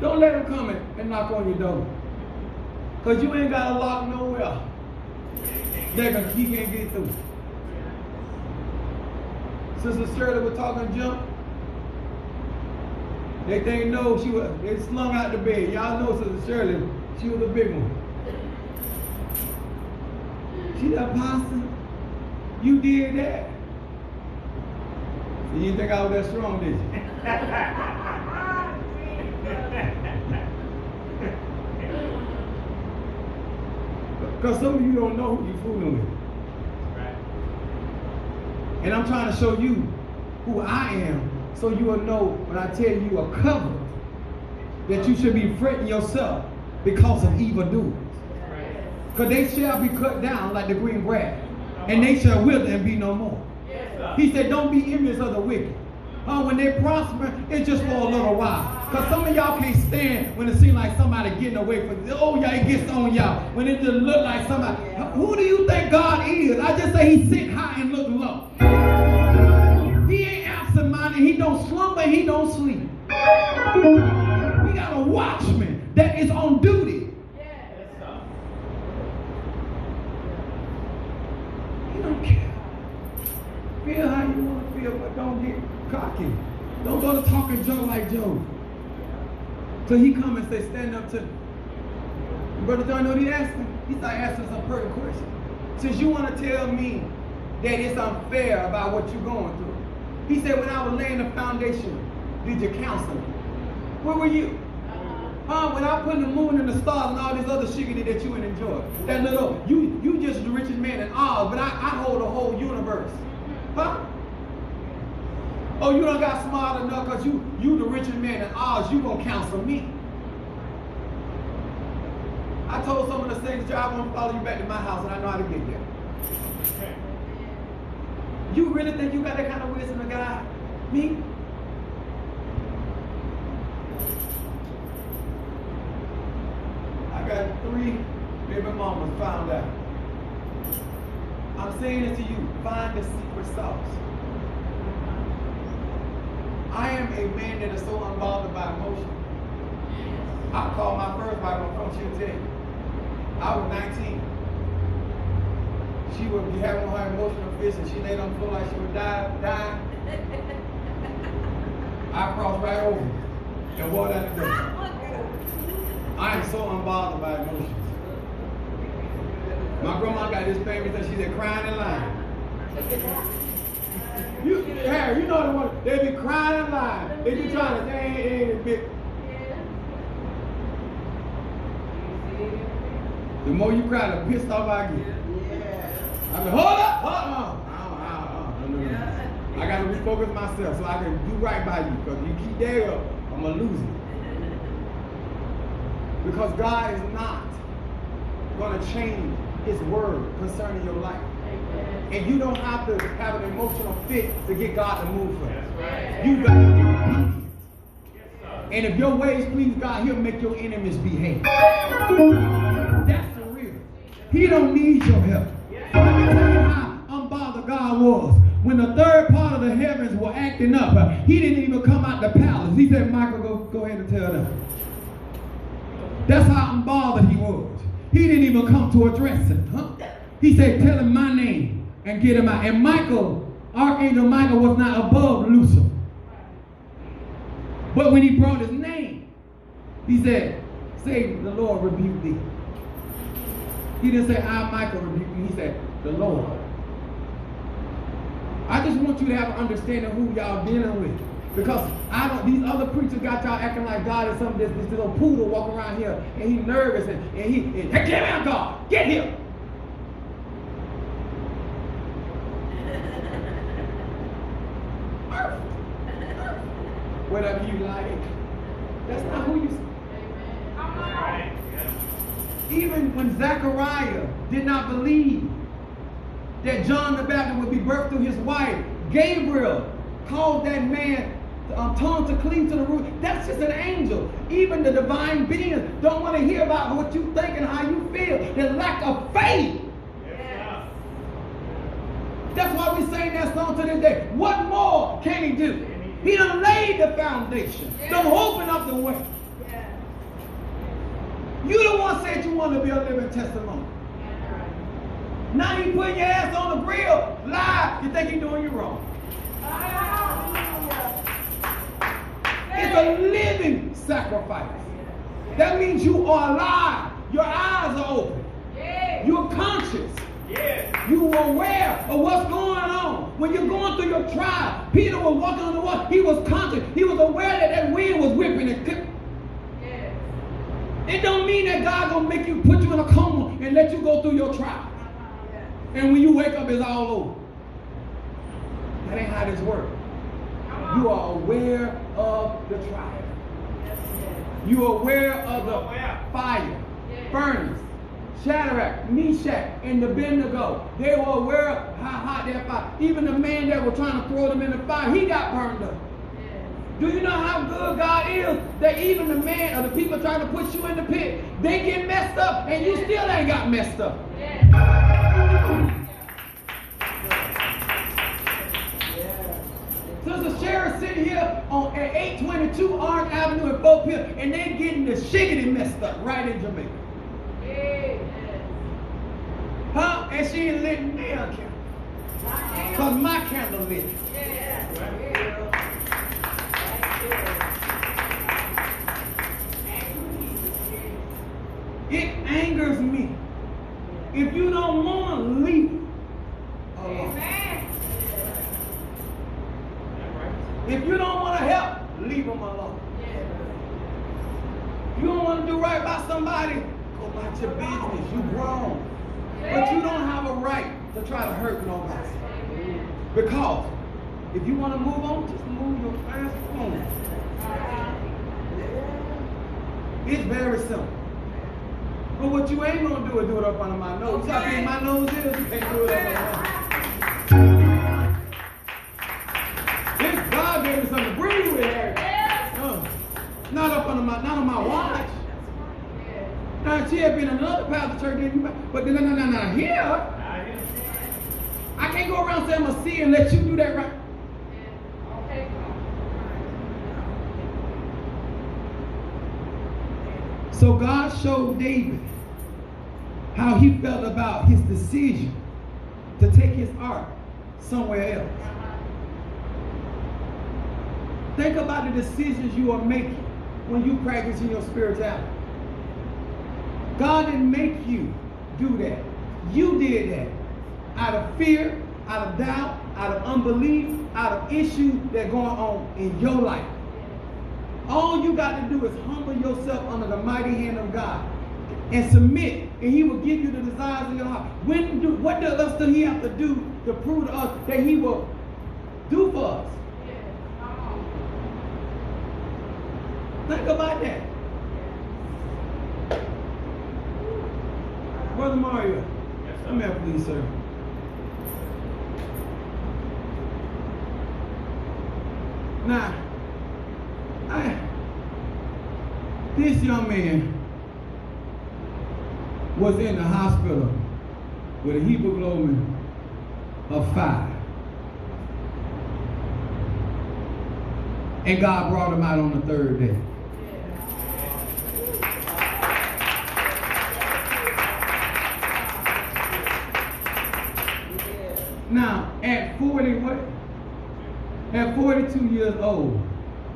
S2: Don't let him come and knock on your door. Because you ain't got a lock nowhere. He can't get through. Sister Shirley was talking junk. They didn't know they slung out the bed. Y'all know Sister Shirley, she was a big one. She said, Pastor, you did that. So you didn't think I was that strong, did you? Because some of you don't know who you're fooling with. And I'm trying to show you who I am so you will know when I tell you are covered that you should be fretting yourself because of evildoers. Because they shall be cut down like the green grass, and they shall wither and be no more. He said, don't be envious of the wicked. When they prosper, it's just for a little while. Because some of y'all can't stand when it seems like somebody getting away from you. Oh, yeah, it gets on y'all. When it just look like somebody. Who do you think God is? I just say he sit high and look low. He ain't absent-minded. He don't slumber. He don't sleep. We got a watchman that is on duty. He don't care. Feel how you want to feel, but don't get cocky. Don't go to talking junk like Job. Till he come and say, stand up to me. Brother John, know what he asked him? He started asking some pertinent question. Since you want to tell me that it's unfair about what you're going through. He said, when I was laying the foundation, did you counsel me? Where were you? When I put the moon and the stars and all this other shiggity that you would enjoy. That little, you just the richest man in Oz, but I hold the whole universe. Huh? Oh, you done got smart enough because you the richest man in Oz, you gonna counsel me. I told some of the saints, I want to follow you back to my house and I know how to get there. You really think you got that kind of wisdom of God? Me? I got 3 baby mamas found out. I'm saying it to you, find the secret sauce. I am a man that is so unbothered by emotion. I called my first wife on the phone, she'll tell you. I was 19. She would be having her emotional fits and she laid on the floor like she would die. I crossed right over and walked out the door. I am so unbothered by emotions. My grandma got this famous thing. She said, crying and lying. Harry, you know the one. They be crying and lying. They be trying to ain't bit. The more you cry, the pissed off I get. I mean, hold up, I got to refocus myself so I can do right by you. Because if you keep there up, I'm going to lose it. Because God is not going to change His word concerning your life. And you don't have to have an emotional fit to get God to move for you. You got to be obedient. And if your ways please God, He'll make your enemies behave. That's the real. He don't need your help. Let me tell you how unbothered God was. When the third part of the heavens were acting up, He didn't even come out the palace. He said, Michael, go ahead and tell them. That's how unbothered He was. He didn't even come to address him. He said, tell him my name and get him out. And Michael, Archangel Michael, was not above Lucifer. But when he brought his name, he said, Satan, the Lord rebuke thee. He didn't say, I, Michael, rebuke you. He said, the Lord. I just want you to have an understanding of who y'all dealing with. Because these other preachers got y'all acting like God is some this little poodle walking around here and he's nervous and get out, God, get here. Whatever you like. That's not who you. Even when Zechariah did not believe that John the Baptist would be birthed through his wife, Gabriel called that man tongue to cleave to the root. That's just an angel. Even the divine beings don't want to hear about what you think and how you feel. The lack of faith. Yes. That's why we sing that song to this day. What more can He do? He done laid the foundation. Yes. Done open up the way. Yes. You the one said you want to be a living testimony. Yes. Now you putting your ass on the grill, live. You think He's doing you wrong. It's a living sacrifice. That means you are alive. Your eyes are open. You're conscious. You are aware of what's going on. When you're going through your trial, Peter was walking on the water. He was conscious. He was aware that wind was whipping and clipping. It don't mean that God gonna make you put you in a coma and let you go through your trial. And when you wake up, it's all over. That ain't how this works. You are aware of the trial. You are aware of the fire, furnace, Shadrach, Meshach, and Abednego. They were aware of how hot that fire. Even the man that was trying to throw them in the fire, he got burned up. Do you know how good God is? That even the man or the people trying to put you in the pit, they get messed up, and you still ain't got messed up. Sister Sharon sitting here at 822 Orange Avenue in Fort Hill, and they getting the shiggity messed up right in Jamaica. Huh? And she ain't lit their candle. Because my candle lit. It angers me. If you don't want to leave alone. If you don't want to help, leave them alone. If you don't want to do right by somebody, go about your business. You grown. But you don't have a right to try to hurt nobody. Because if you want to move on, just move your fast phone. It's very simple. But what you ain't going to do is do it up under my nose. You see how big my nose is? You can't do it up under my nose. God gave me something to breathe with, Harry. Not on my watch. Now, she had been in another pastor church, but no, here. I can't go around saying I'm going to see and let you do that right. So God showed David how he felt about his decision to take his ark somewhere else. Think about the decisions you are making when you practice in your spirituality. God didn't make you do that. You did that out of fear, out of doubt, out of unbelief, out of issues that are going on in your life. All you got to do is humble yourself under the mighty hand of God and submit, and He will give you the desires of your heart. What does He have to do to prove to us that He will do for us? Think about that. Brother Mario,
S3: Yes, sir.
S2: come here, please, sir. Now, this young man was in the hospital with a hemoglobin of 5. And God brought him out on the 3rd day. Now, at 42 years old,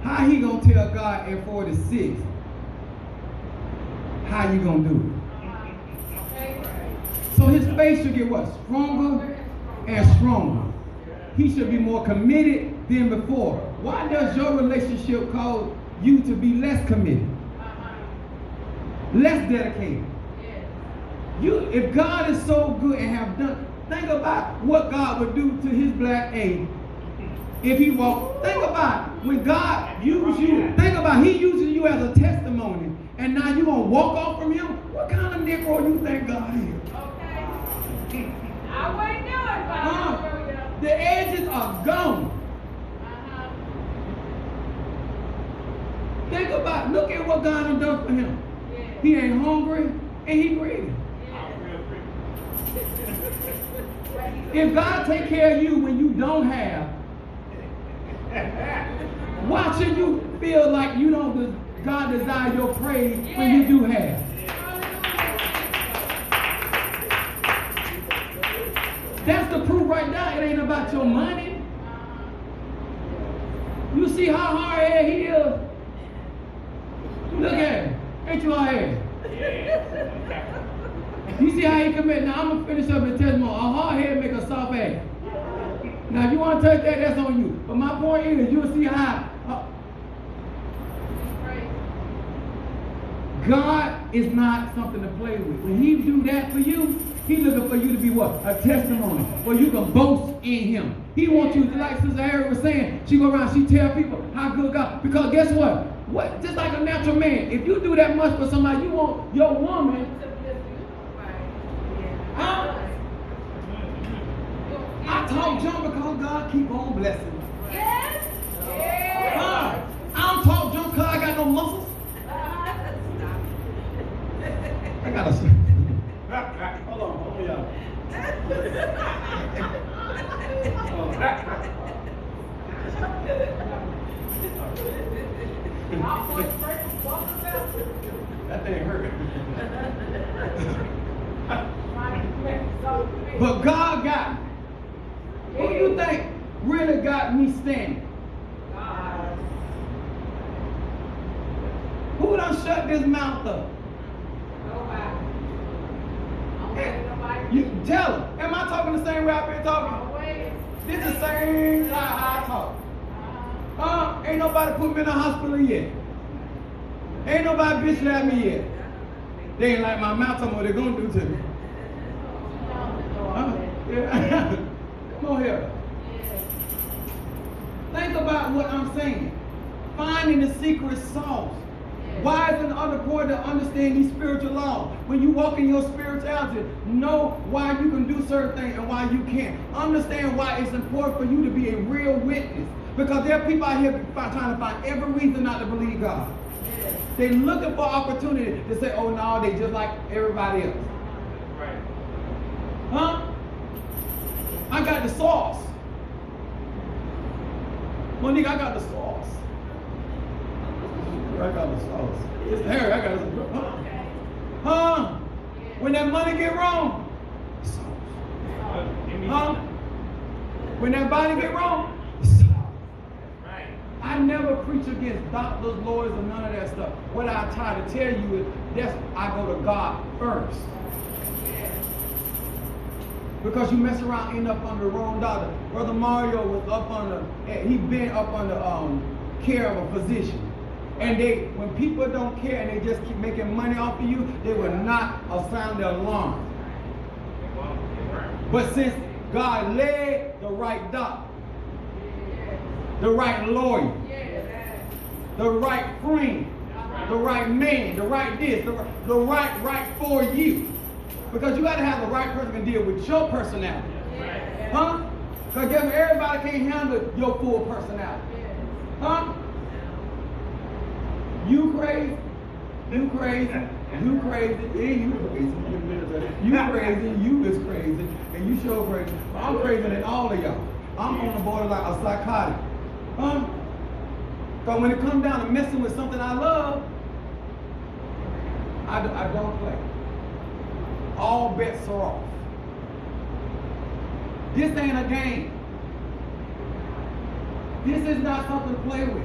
S2: how he gonna tell God at 46 how you gonna do it? So his faith should get what? Stronger and stronger. He should be more committed than before. Why does your relationship cause you to be less committed? Less dedicated? If God is so good and have done, think about what God would do to his black aide if he walked. Think about when God used you. Think about He using you as a testimony, and now you gonna walk off from Him. What kind of Negro you think God is?
S4: Okay. I wouldn't do it, but
S2: The edges are gone. Think about, look at what God has done for him. He ain't hungry and he greedy.
S3: I'm real pretty.
S2: If God take care of you when you don't have, why should you feel like you don't? God desire your praise when you do have? That's the proof right there. It ain't about your money. You see how hard he is. Look at him. Ain't you hard? You see how he commit? Now I'm gonna finish up the testimony. A hard head make a soft ass. Now if you want to touch that, that's on you. But my point is, you'll see how God is not something to play with. When He do that for you, He's looking for you to be what? A testimony where you can boast in Him. He wants you, like Sister Harry was saying, she go around, she tell people how good God. Because guess what? Just like a natural man, if you do that much for somebody, you want your woman. I talk junk because God keep on blessing me.
S4: Yes.
S2: I don't talk junk because I got no muscles. I gotta say. Hold on, y'all. That thing hurt. But God got me. Who do you think really got me standing? Who done shut this mouth up? You tell them. Am I talking the same way I've been talking? This is the same how I talk. Ain't nobody put me in the hospital yet. Ain't nobody bitch slapped me yet. They ain't like my mouth talking what they're gonna do to me. Yeah. Come on here. Think about what I'm saying. Finding the secret sauce. Why is it important to understand these spiritual laws? When you walk in your spirituality, know why you can do certain things and why you can't. Understand why it's important for you to be a real witness. Because there are people out here trying to find every reason not to believe God. They're looking for opportunity to say, oh no, they just like everybody else.
S3: Right.
S2: Huh? I got the sauce. Monique, I got the sauce. I got the sauce. It's Harry, I got the huh? When that money get wrong, sauce. Huh? When that body get wrong, sauce.
S3: Right.
S2: I never preach against doctors, lawyers, or none of that stuff. What I try to tell you is, I go to God first. Because you mess around, end up under the wrong doctor. Brother Mario was up under, he been up under care of a physician. And when people don't care and they just keep making money off of you, they will not sound the alarm. But since God led the right doctor, the right lawyer, the right friend, the right man, the right this, the right for you. Because you got to have the right person to deal with your personality. Huh? Because everybody can't handle your full personality. Huh? You crazy, you crazy, you crazy, and you crazy. You crazy, you is crazy, and you sure crazy. But I'm crazier than all of y'all. I'm on the border like a psychotic. Huh? Because when it comes down to messing with something I love, I don't play. All bets are off. This ain't a game. This is not something to play with.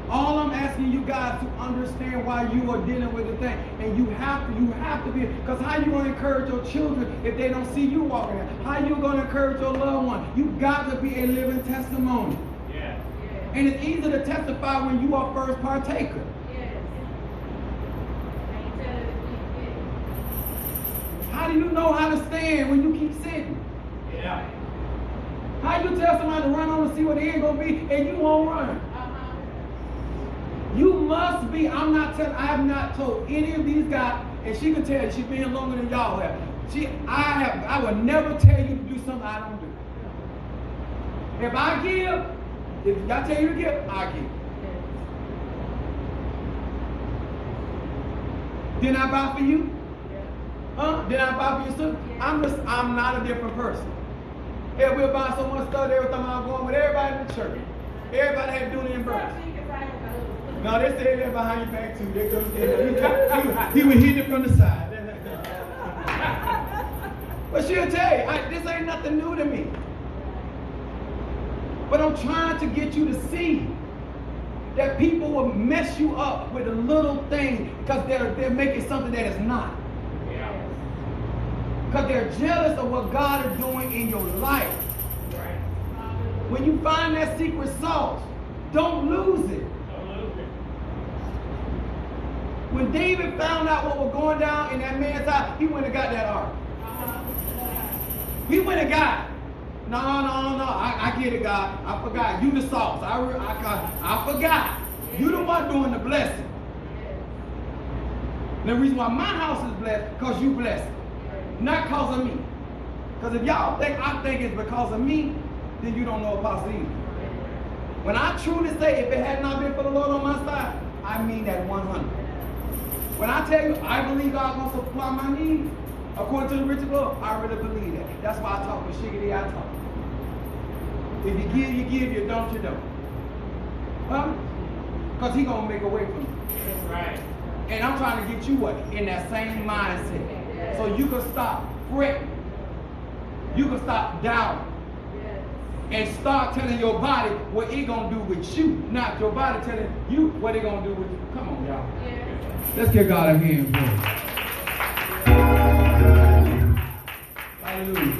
S2: All I'm asking you guys to understand why you are dealing with the thing. And you have to be, because how you going to encourage your children if they don't see you walking in? How you going to encourage your loved one? You got to be a living testimony.
S3: Yeah.
S2: And it's easy to testify when you are first partaker. How do you know how to stand when you keep sitting?
S3: Yeah.
S2: How you tell somebody to run on to see what the end gonna be and you won't run? You must be. I have not told any of these guys, and she can tell you she's been longer than y'all have. I would never tell you to do something I don't do. If I give, if y'all tell you to give, I give. Didn't I buy for you? Huh? Did I buy for you too? I'm not a different person. If we're buying so much stuff every time I'm going with everybody in the church. Everybody had to do the birth. No, they said that behind your back too. He would hit it from the side. But she'll tell you, this ain't nothing new to me. But I'm trying to get you to see that people will mess you up with a little thing because they're making something that is not. Because they're jealous of what God is doing in your life.
S3: Right.
S2: When you find that secret sauce, don't lose it. When David found out what was going down in that man's house, he went and got that ark. He went and got it. No, I get it, God. I forgot. You the sauce. I forgot. You the one doing the blessing. And the reason why my house is blessed, because you blessed. Not because of me. Because if y'all think I think it's because of me, then you don't know Apostle either. When I truly say, if it had not been for the Lord on my side, I mean that 100. When I tell you, I believe God wants to supply my needs, according to the riches of glory, I really believe that. That's why I talk with Shiggity, I talk. If you give, you give. You don't, you don't. Huh? Because He's going to make a way for you.
S3: That's right.
S2: And I'm trying to get you what? In that same mindset. So you can stop fretting. You can stop doubting. And start telling your body what it's going to do with you. Not your body telling you what it's going to do with you. Come on, y'all. Let's give God a hand for it. Hallelujah.